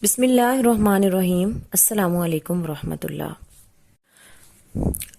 بسم اللہ الرحمن الرحیم۔ السلام علیکم ورحمۃ اللہ۔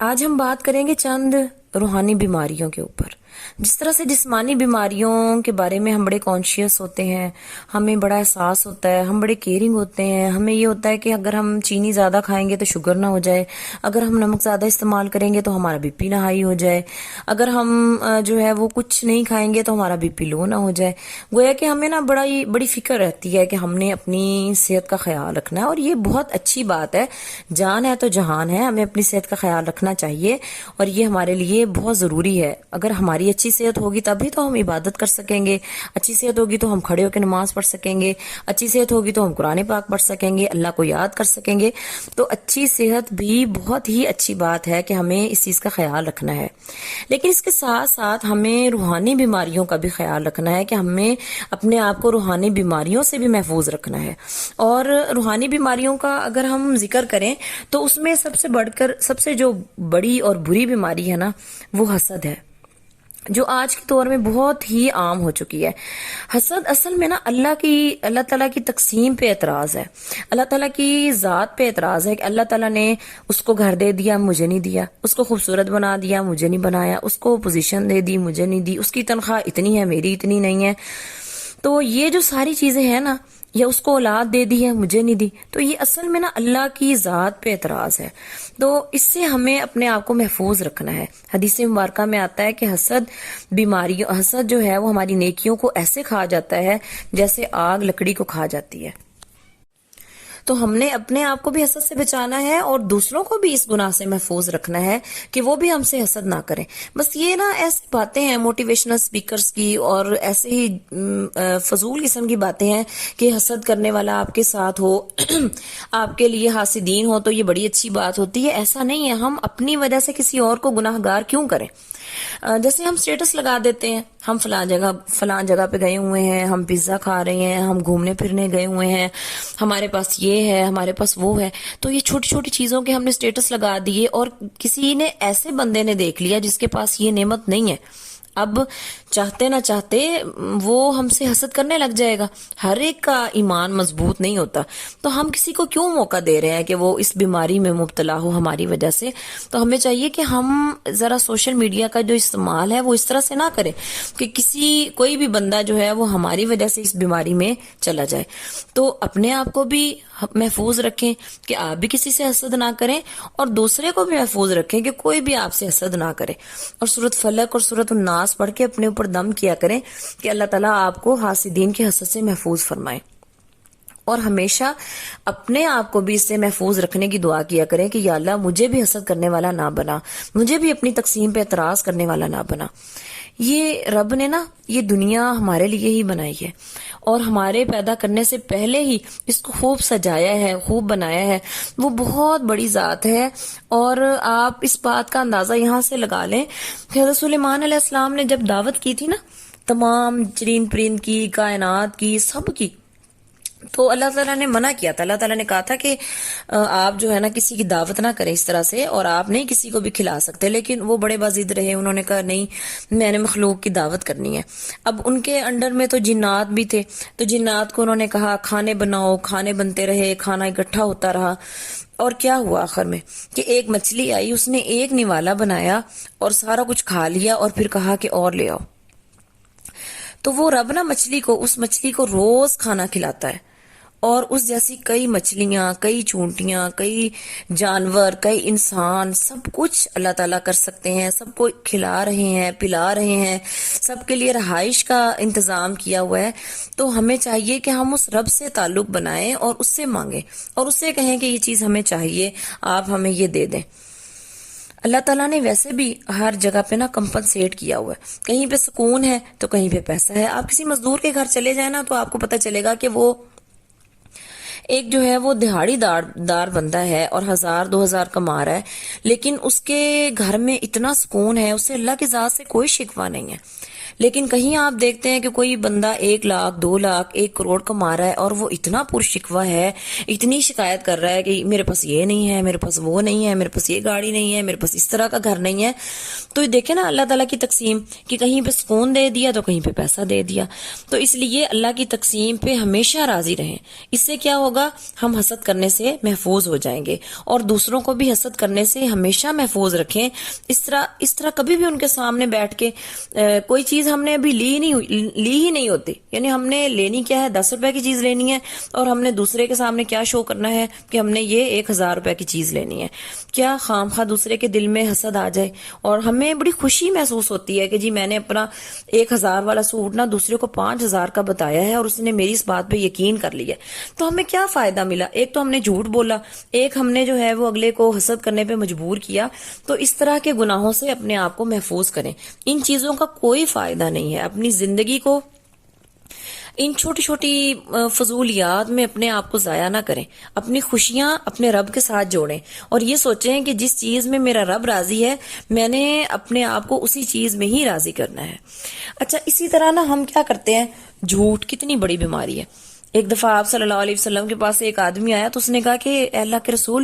آج ہم بات کریں گے چند روحانی بیماریوں کے اوپر۔ جس طرح سے جسمانی بیماریوں کے بارے میں ہم بڑے کانشیس ہوتے ہیں، ہمیں بڑا احساس ہوتا ہے، ہم بڑے کیئرنگ ہوتے ہیں، ہمیں یہ ہوتا ہے کہ اگر ہم چینی زیادہ کھائیں گے تو شوگر نہ ہو جائے، اگر ہم نمک زیادہ استعمال کریں گے تو ہمارا بی پی نہ ہائی ہو جائے، اگر ہم جو ہے وہ کچھ نہیں کھائیں گے تو ہمارا بی پی لو نہ ہو جائے۔ گویا کہ ہمیں نا بڑی فکر رہتی ہے کہ ہم نے اپنی صحت کا خیال رکھنا ہے، اور یہ بہت اچھی بات ہے۔ جان ہے تو جہان ہے، ہمیں اپنی صحت کا خیال رکھنا چاہیے اور یہ ہمارے لیے بہت ضروری ہے۔ اگر ہماری اچھی صحت ہوگی تبھی تو ہم عبادت کر سکیں گے، اچھی صحت ہوگی تو ہم کھڑے ہو کے نماز پڑھ سکیں گے، اچھی صحت ہوگی تو ہم قرآن پاک پڑھ سکیں گے، اللہ کو یاد کر سکیں گے۔ تو اچھی صحت بھی بہت ہی اچھی بات ہے کہ ہمیں اس چیز کا خیال رکھنا ہے، لیکن اس کے ساتھ ساتھ ہمیں روحانی بیماریوں کا بھی خیال رکھنا ہے کہ ہمیں اپنے آپ کو روحانی بیماریوں سے بھی محفوظ رکھنا ہے۔ اور روحانی بیماریوں کا اگر ہم ذکر کریں تو اس میں سب سے بڑھ کر سب سے جو بڑی اور بری بیماری ہے نا، وہ حسد ہے، جو آج کے دور میں بہت ہی عام ہو چکی ہے۔ حسد اصل میں نا اللہ تعالیٰ کی تقسیم پہ اعتراض ہے، اللہ تعالیٰ کی ذات پہ اعتراض ہے کہ اللہ تعالیٰ نے اس کو گھر دے دیا، مجھے نہیں دیا، اس کو خوبصورت بنا دیا، مجھے نہیں بنایا، اس کو پوزیشن دے دی، مجھے نہیں دی، اس کی تنخواہ اتنی ہے، میری اتنی نہیں ہے۔ تو یہ جو ساری چیزیں ہیں نا، یا اس کو اولاد دے دی ہے، مجھے نہیں دی، تو یہ اصل میں نا اللہ کی ذات پہ اعتراض ہے۔ تو اس سے ہمیں اپنے آپ کو محفوظ رکھنا ہے۔ حدیث مبارکہ میں آتا ہے کہ حسد جو ہے وہ ہماری نیکیوں کو ایسے کھا جاتا ہے جیسے آگ لکڑی کو کھا جاتی ہے۔ تو ہم نے اپنے آپ کو بھی حسد سے بچانا ہے اور دوسروں کو بھی اس گناہ سے محفوظ رکھنا ہے کہ وہ بھی ہم سے حسد نہ کریں۔ بس یہ نا ایسی باتیں ہیں موٹیویشنل سپیکرز کی اور ایسے ہی فضول قسم کی باتیں ہیں کہ حسد کرنے والا آپ کے ساتھ ہو، آپ کے لیے حاسدین ہو تو یہ بڑی اچھی بات ہوتی ہے۔ ایسا نہیں ہے، ہم اپنی وجہ سے کسی اور کو گناہ گار کیوں کریں؟ جیسے ہم سٹیٹس لگا دیتے ہیں، ہم فلاں جگہ پہ گئے ہوئے ہیں، ہم پیزا کھا رہے ہیں، ہم گھومنے پھرنے گئے ہوئے ہیں، ہمارے پاس یہ ہے، ہمارے پاس وہ ہے۔ تو یہ چھوٹی چھوٹی چیزوں کے ہم نے سٹیٹس لگا دیے اور کسی نے ایسے بندے نے دیکھ لیا جس کے پاس یہ نعمت نہیں ہے، اب چاہتے نہ چاہتے وہ ہم سے حسد کرنے لگ جائے گا۔ ہر ایک کا ایمان مضبوط نہیں ہوتا، تو ہم کسی کو کیوں موقع دے رہے ہیں کہ وہ اس بیماری میں مبتلا ہو ہماری وجہ سے؟ تو ہمیں چاہیے کہ ہم ذرا سوشل میڈیا کا جو استعمال ہے وہ اس طرح سے نہ کریں کہ کوئی بھی بندہ جو ہے وہ ہماری وجہ سے اس بیماری میں چلا جائے۔ تو اپنے آپ کو بھی محفوظ رکھیں کہ آپ بھی کسی سے حسد نہ کریں، اور دوسرے کو بھی محفوظ رکھیں کہ کوئی بھی آپ سے حسد نہ کرے، اور سورۃ فلق اور سورۃ الناس پڑھ کے اپنے اوپر دم کیا کریں کہ اللہ تعالیٰ آپ کو حاسدین کے حسد سے محفوظ فرمائے۔ اور ہمیشہ اپنے آپ کو بھی اس سے محفوظ رکھنے کی دعا کیا کریں کہ یا اللہ مجھے بھی حسد کرنے والا نہ بنا، مجھے بھی اپنی تقسیم پہ اعتراض کرنے والا نہ بنا۔ یہ رب نے نا یہ دنیا ہمارے لیے ہی بنائی ہے، اور ہمارے پیدا کرنے سے پہلے ہی اس کو خوب سجایا ہے، خوب بنایا ہے۔ وہ بہت بڑی ذات ہے، اور آپ اس بات کا اندازہ یہاں سے لگا لیں کہ حضرت سلیمان علیہ السلام نے جب دعوت کی تھی نا تمام چرند پرند کی، کائنات کی، سب کی، تو اللہ تعالیٰ نے منع کیا تھا۔ اللہ تعالیٰ نے کہا تھا کہ آپ جو ہے نا کسی کی دعوت نہ کریں اس طرح سے، اور آپ نہیں کسی کو بھی کھلا سکتے، لیکن وہ بڑے باضد رہے، انہوں نے کہا نہیں، میں نے مخلوق کی دعوت کرنی ہے۔ اب ان کے انڈر میں تو جنات بھی تھے، تو جنات کو انہوں نے کہا کھانے بناؤ، کھانے بنتے رہے، کھانا اکٹھا ہوتا رہا، اور کیا ہوا آخر میں کہ ایک مچھلی آئی، اس نے ایک نوالا بنایا اور سارا کچھ کھا لیا، اور پھر کہا کہ اور لے آؤ۔ تو وہ رب نا اس مچھلی کو روز کھانا کھلاتا ہے، اور اس جیسی کئی مچھلیاں، کئی چونٹیاں، کئی جانور، کئی انسان، سب کچھ اللہ تعالیٰ کر سکتے ہیں، سب کو کھلا رہے ہیں، پلا رہے ہیں، سب کے لیے رہائش کا انتظام کیا ہوا ہے۔ تو ہمیں چاہیے کہ ہم اس رب سے تعلق بنائیں اور اس سے مانگیں، اور اس سے کہیں کہ یہ چیز ہمیں چاہیے، آپ ہمیں یہ دے دیں۔ اللہ تعالیٰ نے ویسے بھی ہر جگہ پہ نا کمپنسیٹ کیا ہوا ہے، کہیں پہ سکون ہے تو کہیں پہ پیسہ ہے۔ آپ کسی مزدور کے گھر چلے جائیں نا تو آپ کو پتہ چلے گا کہ وہ ایک جو ہے وہ دہاڑی دار بندہ ہے اور 1000-2000 کما رہا ہے، لیکن اس کے گھر میں اتنا سکون ہے، اسے اللہ کی ذات سے کوئی شکوہ نہیں ہے۔ لیکن کہیں آپ دیکھتے ہیں کہ کوئی بندہ 1 لاکھ 2 لاکھ 1 کروڑ کما رہا ہے اور وہ اتنا پرشکوہ ہے، اتنی شکایت کر رہا ہے کہ میرے پاس یہ نہیں ہے، میرے پاس وہ نہیں ہے، میرے پاس یہ گاڑی نہیں ہے، میرے پاس اس طرح کا گھر نہیں ہے. تو دیکھیں نا اللہ تعالیٰ کی تقسیم کہ کہیں پہ سکون دے دیا تو کہیں پہ پیسہ دے دیا. تو اس لیے اللہ کی تقسیم پہ ہمیشہ راضی رہیں. اس سے کیا ہوگا، ہم حسد کرنے سے محفوظ ہو جائیں گے اور دوسروں کو بھی حسد کرنے سے ہمیشہ محفوظ رکھیں. اس طرح کبھی بھی ان کے سامنے بیٹھ کے کوئی چیز ہم نے ابھی لی ہی نہیں ہوتی، یعنی ہم نے لینی کیا ہے، 10 روپے کی چیز لینی ہے اور ہم نے دوسرے کے سامنے کیا شو کرنا ہے کہ ہم نے یہ 1000 روپے کی چیز لینی ہے. کیا خام خواہ دوسرے کے دل میں حسد آ جائے اور ہمیں بڑی خوشی محسوس ہوتی ہے کہ جی میں نے اپنا 1000 والا سوٹ نا دوسرے کو 5000 کا بتایا ہے اور اس نے میری اس بات پہ یقین کر لیا. تو ہمیں کیا فائدہ ملا؟ ایک تو ہم نے جھوٹ بولا، ایک ہم نے جو ہے وہ اگلے کو حسد کرنے پہ مجبور کیا. تو اس طرح کے گناہوں سے اپنے آپ کو محفوظ کریں. ان چیزوں کا کوئی فائدہ نہیں ہے. اپنی زندگی کو ان چھوٹی چھوٹی فضولیات میں اپنے آپ کو ضائع نہ کریں. اپنی خوشیاں اپنے رب کے ساتھ جوڑیں اور یہ سوچیں کہ جس چیز میں میرا رب راضی ہے میں نے اپنے آپ کو اسی چیز میں ہی راضی کرنا ہے. اچھا، اسی طرح نا ہم کیا کرتے ہیں، جھوٹ کتنی بڑی بیماری ہے. ایک دفعہ آپ صلی اللہ علیہ وسلم کے پاس ایک آدمی آیا تو اس نے کہا کہ اے اللہ کے رسول،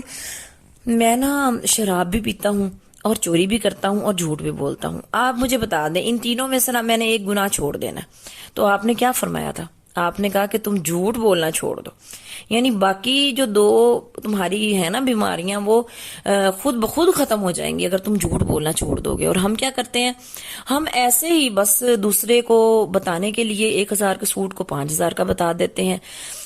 میں نا شراب بھی پیتا ہوں اور چوری بھی کرتا ہوں اور جھوٹ بھی بولتا ہوں، آپ مجھے بتا دیں ان تینوں میں سے نا میں نے ایک گناہ چھوڑ دینا. تو آپ نے کیا فرمایا تھا؟ آپ نے کہا کہ تم جھوٹ بولنا چھوڑ دو. یعنی باقی جو 2 تمہاری ہے نا بیماریاں وہ خود بخود ختم ہو جائیں گی اگر تم جھوٹ بولنا چھوڑ دو گے. اور ہم کیا کرتے ہیں، ہم ایسے ہی بس دوسرے کو بتانے کے لیے 1000 کے سوٹ کو 5000 کا بتا دیتے ہیں.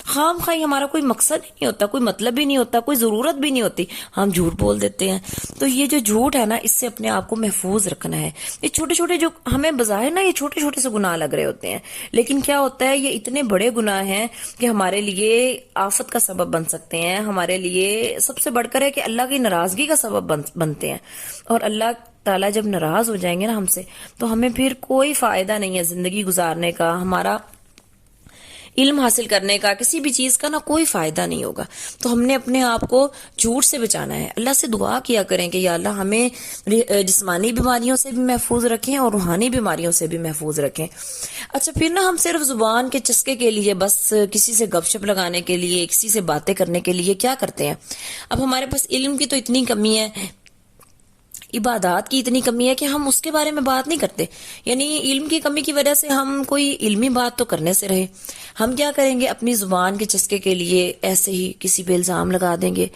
خام خواہ ہمارا کوئی مقصد ہی نہیں ہوتا، کوئی مطلب ہی نہیں ہوتا، کوئی ضرورت بھی نہیں ہوتی، ہم جھوٹ بول دیتے ہیں. تو یہ جو جھوٹ ہے نا، اس سے اپنے آپ کو محفوظ رکھنا ہے. یہ چھوٹے چھوٹے جو ہمیں بظاہر نا یہ چھوٹے چھوٹے سے گناہ لگ رہے ہوتے ہیں، لیکن کیا ہوتا ہے، یہ اتنے بڑے گناہ ہیں کہ ہمارے لیے آفت کا سبب بن سکتے ہیں. ہمارے لیے سب سے بڑھ کر ہے کہ اللہ کی ناراضگی کا سبب بنتے ہیں. اور اللہ تعالیٰ جب ناراض ہو جائیں گے نا ہم سے، تو ہمیں پھر کوئی فائدہ نہیں ہے زندگی گزارنے کا، ہمارا علم حاصل کرنے کا، کسی بھی چیز کا نا کوئی فائدہ نہیں ہوگا. تو ہم نے اپنے آپ کو جھوٹ سے بچانا ہے. اللہ سے دعا کیا کریں کہ یا اللہ ہمیں جسمانی بیماریوں سے بھی محفوظ رکھیں اور روحانی بیماریوں سے بھی محفوظ رکھیں. اچھا، پھر نا ہم صرف زبان کے چسکے کے لیے، بس کسی سے گپ شپ لگانے کے لیے، کسی سے باتیں کرنے کے لیے کیا کرتے ہیں. اب ہمارے پاس علم کی تو اتنی کمی ہے، عبادات کی اتنی کمی ہے کہ ہم اس کے بارے میں بات نہیں کرتے. یعنی علم کی کمی کی وجہ سے ہم کوئی علمی بات تو کرنے سے رہے. ہم کیا کریں گے، اپنی زبان کے چسکے کے لیے ایسے ہی کسی پہ الزام لگا دیں گے.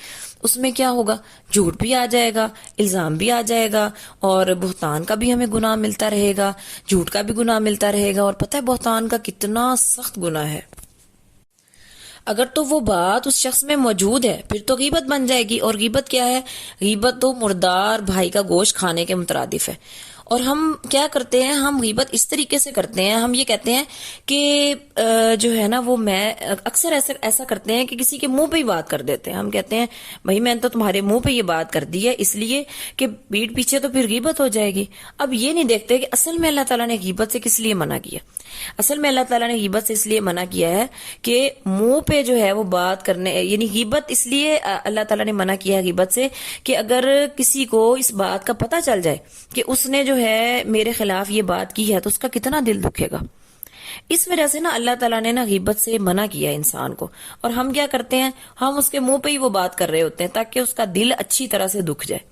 اس میں کیا ہوگا، جھوٹ بھی آ جائے گا، الزام بھی آ جائے گا اور بہتان کا بھی ہمیں گناہ ملتا رہے گا، جھوٹ کا بھی گناہ ملتا رہے گا. اور پتہ ہے بہتان کا کتنا سخت گناہ ہے. اگر تو وہ بات اس شخص میں موجود ہے پھر تو غیبت بن جائے گی. اور غیبت کیا ہے؟ غیبت تو مردار بھائی کا گوشت کھانے کے مترادف ہے. اور ہم کیا کرتے ہیں، ہم غیبت اس طریقے سے کرتے ہیں، ہم یہ کہتے ہیں کہ جو ہے نا وہ میں اکثر ایسا کرتے ہیں کہ کسی کے منہ پہ ہی بات کر دیتے ہیں. ہم کہتے ہیں بھائی میں نے تو تمہارے منہ پہ یہ بات کر دی ہے اس لیے کہ پیٹ پیچھے تو پھر غیبت ہو جائے گی. اب یہ نہیں دیکھتے کہ اصل میں اللہ تعالیٰ نے غیبت سے کس لیے منع کیا. اصل میں اللہ تعالیٰ نے غیبت سے اس لیے منع کیا ہے کہ منہ پہ جو ہے وہ بات کرنے، یعنی غیبت اس لیے اللہ تعالیٰ نے منع کیا ہے غیبت سے کہ اگر کسی کو اس بات کا پتہ چل جائے کہ اس نے جو ہے میرے خلاف یہ بات کی ہے تو اس کا کتنا دل دکھے گا. اس وجہ سے نا اللہ تعالیٰ نے نا غیبت سے منع کیا انسان کو. اور ہم کیا کرتے ہیں، ہم اس کے منہ پہ ہی وہ بات کر رہے ہوتے ہیں تاکہ اس کا دل اچھی طرح سے دکھ جائے.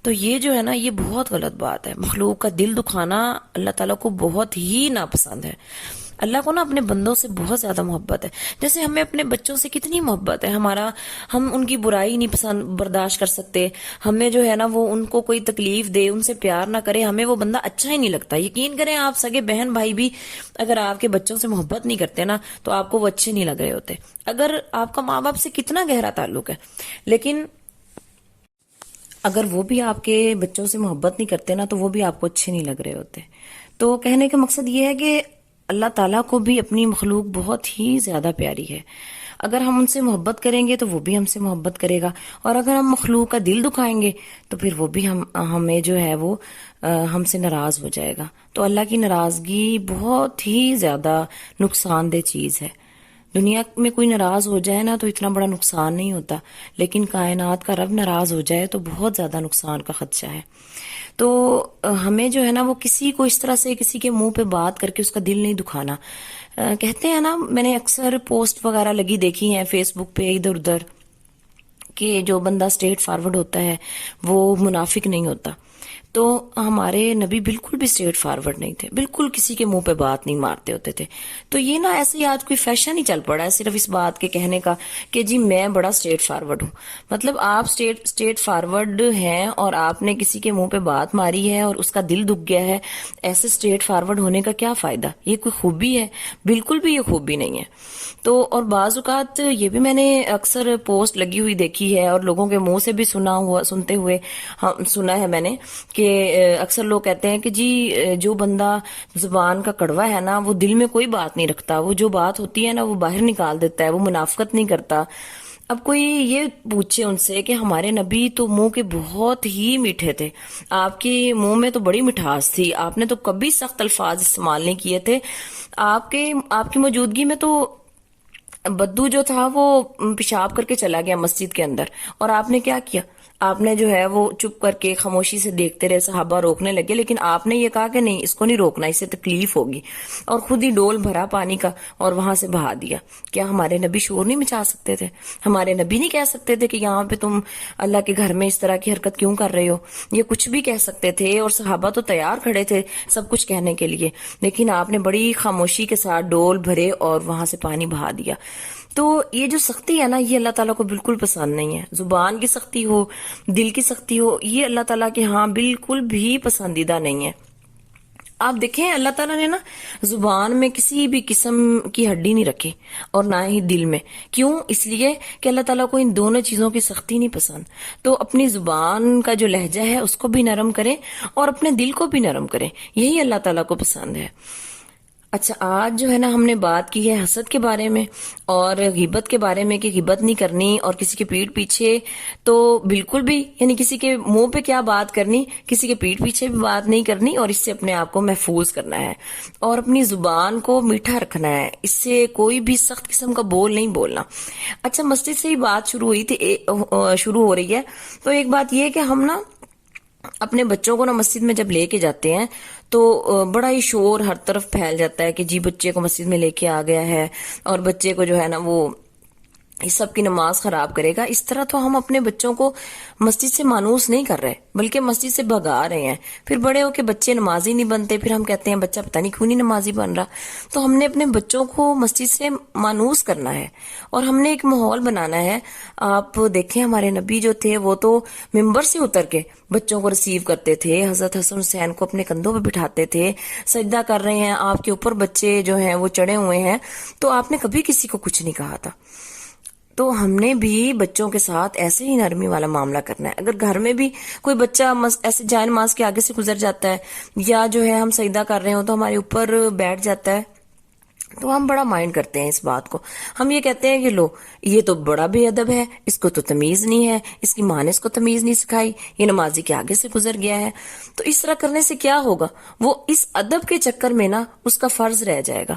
تو یہ جو ہے نا یہ بہت غلط بات ہے. مخلوق کا دل دکھانا اللہ تعالیٰ کو بہت ہی ناپسند ہے. اللہ کو نا اپنے بندوں سے بہت زیادہ محبت ہے. جیسے ہمیں اپنے بچوں سے کتنی محبت ہے، ہم ان کی برائی نہیں برداشت کر سکتے. ہمیں جو ہے نا وہ ان کو کوئی تکلیف دے، ان سے پیار نہ کرے، ہمیں وہ بندہ اچھا ہی نہیں لگتا. یقین کریں آپ سگے بہن بھائی بھی اگر آپ کے بچوں سے محبت نہیں کرتے نا تو آپ کو وہ اچھے نہیں لگ رہے ہوتے، اگر آپ کا ماں باپ سے کتنا گہرا تعلق ہے. لیکن اگر وہ بھی آپ کے بچوں سے محبت نہیں کرتے نا تو وہ بھی آپ کو اچھے نہیں لگ رہے ہوتے. تو کہنے کا مقصد یہ ہے کہ اللہ تعالیٰ کو بھی اپنی مخلوق بہت ہی زیادہ پیاری ہے. اگر ہم ان سے محبت کریں گے تو وہ بھی ہم سے محبت کرے گا، اور اگر ہم مخلوق کا دل دکھائیں گے تو پھر وہ بھی ہمیں جو ہے وہ ہم سے ناراض ہو جائے گا. تو اللہ کی ناراضگی بہت ہی زیادہ نقصان دہ چیز ہے. دنیا میں کوئی ناراض ہو جائے نا تو اتنا بڑا نقصان نہیں ہوتا، لیکن کائنات کا رب ناراض ہو جائے تو بہت زیادہ نقصان کا خدشہ ہے۔ تو ہمیں جو ہے نا وہ کسی کو اس طرح سے کسی کے منہ پہ بات کر کے اس کا دل نہیں دکھانا۔ کہتے ہیں نا، میں نے اکثر پوسٹ وغیرہ لگی دیکھی ہیں فیس بک پہ ادھر ادھر، کہ جو بندہ اسٹریٹ فارورڈ ہوتا ہے وہ منافق نہیں ہوتا۔ تو ہمارے نبی بالکل بھی اسٹریٹ فارورڈ نہیں تھے، بالکل کسی کے منہ پہ بات نہیں مارتے ہوتے تھے۔ تو یہ نا ایسے ہی آج کوئی فیشن ہی چل پڑا ہے صرف اس بات کے کہنے کا کہ جی میں بڑا اسٹریٹ فارورڈ ہوں۔ مطلب آپ اسٹریٹ فارورڈ ہیں اور آپ نے کسی کے منہ پہ بات ماری ہے اور اس کا دل دکھ گیا ہے، ایسے اسٹریٹ فارورڈ ہونے کا کیا فائدہ؟ یہ کوئی خوبی ہے؟ بالکل بھی یہ خوبی نہیں ہے۔ تو اور بعض اوقات یہ بھی میں نے اکثر پوسٹ لگی ہوئی دیکھی ہے اور لوگوں کے منہ سے بھی سنتے ہوئے سنا ہے میں نے کہ اکثر لوگ کہتے ہیں کہ جی جو بندہ زبان کا کڑوا ہے نا وہ دل میں کوئی بات نہیں رکھتا، وہ جو بات ہوتی ہے نا وہ باہر نکال دیتا ہے، وہ منافقت نہیں کرتا۔ اب کوئی یہ پوچھے ان سے کہ ہمارے نبی تو منہ کے بہت ہی میٹھے تھے، آپ کے منہ میں تو بڑی مٹھاس تھی، آپ نے تو کبھی سخت الفاظ استعمال نہیں کیے تھے، آپ کی موجودگی میں تو بدو جو تھا وہ پیشاب کر کے چلا گیا مسجد کے اندر، اور آپ نے کیا کیا؟ آپ نے جو ہے وہ چپ کر کے خاموشی سے دیکھتے رہے، صحابہ روکنے لگے، لیکن آپ نے یہ کہا کہ نہیں، اس کو نہیں روکنا، اس سے تکلیف ہوگی، اور خود ہی ڈول بھرا پانی کا اور وہاں سے بہا دیا۔ کیا ہمارے نبی شور نہیں مچا سکتے تھے؟ ہمارے نبی نہیں کہہ سکتے تھے کہ یہاں پہ تم اللہ کے گھر میں اس طرح کی حرکت کیوں کر رہے ہو؟ یہ کچھ بھی کہہ سکتے تھے، اور صحابہ تو تیار کھڑے تھے سب کچھ کہنے کے لیے، لیکن آپ نے بڑی خاموشی کے ساتھ ڈول بھرے اور وہاں سے پانی بہا دیا۔ تو یہ جو سختی ہے نا، یہ اللہ تعالیٰ کو بالکل پسند نہیں ہے۔ زبان کی سختی ہو، دل کی سختی ہو، یہ اللہ تعالیٰ کے ہاں بالکل بھی پسندیدہ نہیں ہے۔ آپ دیکھیں اللہ تعالیٰ نے نا زبان میں کسی بھی قسم کی ہڈی نہیں رکھی اور نہ ہی دل میں۔ کیوں؟ اس لیے کہ اللہ تعالیٰ کو ان دونوں چیزوں کی سختی نہیں پسند۔ تو اپنی زبان کا جو لہجہ ہے اس کو بھی نرم کریں اور اپنے دل کو بھی نرم کریں، یہی اللہ تعالیٰ کو پسند ہے۔ اچھا، آج جو ہے نا ہم نے بات کی ہے حسد کے بارے میں اور غیبت کے بارے میں، کہ غیبت نہیں کرنی اور کسی کے پیٹھ پیچھے تو بالکل بھی، یعنی کسی کے منہ پہ کیا بات کرنی، کسی کے پیٹھ پیچھے بھی بات نہیں کرنی، اور اس سے اپنے آپ کو محفوظ کرنا ہے اور اپنی زبان کو میٹھا رکھنا ہے، اس سے کوئی بھی سخت قسم کا بول نہیں بولنا۔ اچھا، مسجد سے ہی بات شروع ہو رہی ہے، تو ایک بات یہ ہے کہ ہم نا اپنے بچوں کو نا مسجد میں جب لے کے جاتے ہیں تو بڑا ہی شور ہر طرف پھیل جاتا ہے کہ جی بچے کو مسجد میں لے کے آ گیا ہے اور بچے کو جو ہے نا وہ اس سب کی نماز خراب کرے گا۔ اس طرح تو ہم اپنے بچوں کو مسجد سے مانوس نہیں کر رہے بلکہ مسجد سے بھگا رہے ہیں۔ پھر بڑے ہو کے بچے نمازی نہیں بنتے، پھر ہم کہتے ہیں بچہ پتہ نہیں کیوں نہیں نمازی بن رہا۔ تو ہم نے اپنے بچوں کو مسجد سے مانوس کرنا ہے اور ہم نے ایک ماحول بنانا ہے۔ آپ دیکھیں ہمارے نبی جو تھے وہ تو ممبر سے اتر کے بچوں کو ریسیو کرتے تھے، حضرت حسن حسین کو اپنے کندھوں پہ بٹھاتے تھے، سجدہ کر رہے ہیں آپ کے اوپر بچے جو ہیں وہ چڑھے ہوئے ہیں، تو آپ نے کبھی کسی کو کچھ نہیں کہا تھا۔ تو ہم نے بھی بچوں کے ساتھ ایسے ہی نرمی والا معاملہ کرنا ہے۔ اگر گھر میں بھی کوئی بچہ ایسے جائے نماز کے آگے سے گزر جاتا ہے یا جو ہے ہم سجدہ کر رہے ہوں تو ہمارے اوپر بیٹھ جاتا ہے تو ہم بڑا مائنڈ کرتے ہیں اس بات کو۔ ہم یہ کہتے ہیں کہ لو یہ تو بڑا بے ادب ہے، اس کو تو تمیز نہیں ہے، اس کی ماں نے اس کو تمیز نہیں سکھائی، یہ نمازی کے آگے سے گزر گیا ہے۔ تو اس طرح کرنے سے کیا ہوگا؟ وہ اس ادب کے چکر میں نا اس کا فرض رہ جائے گا،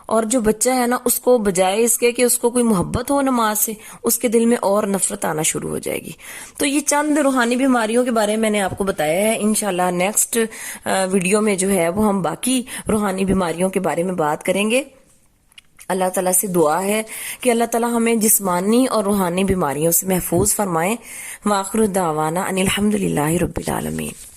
اور جو بچہ ہے نا اس کو بجائے اس کے کہ اس کو کوئی محبت ہو نماز سے، اس کے دل میں اور نفرت آنا شروع ہو جائے گی۔ تو یہ چند روحانی بیماریوں کے بارے میں نے آپ کو بتایا ہے۔ انشاءاللہ نیکسٹ ویڈیو میں جو ہے وہ ہم باقی روحانی بیماریوں کے بارے میں بات کریں گے۔ اللہ تعالیٰ سے دعا ہے کہ اللہ تعالیٰ ہمیں جسمانی اور روحانی بیماریوں سے محفوظ فرمائیں۔ وآخر دعوانا ان الحمدللہ رب العالمین۔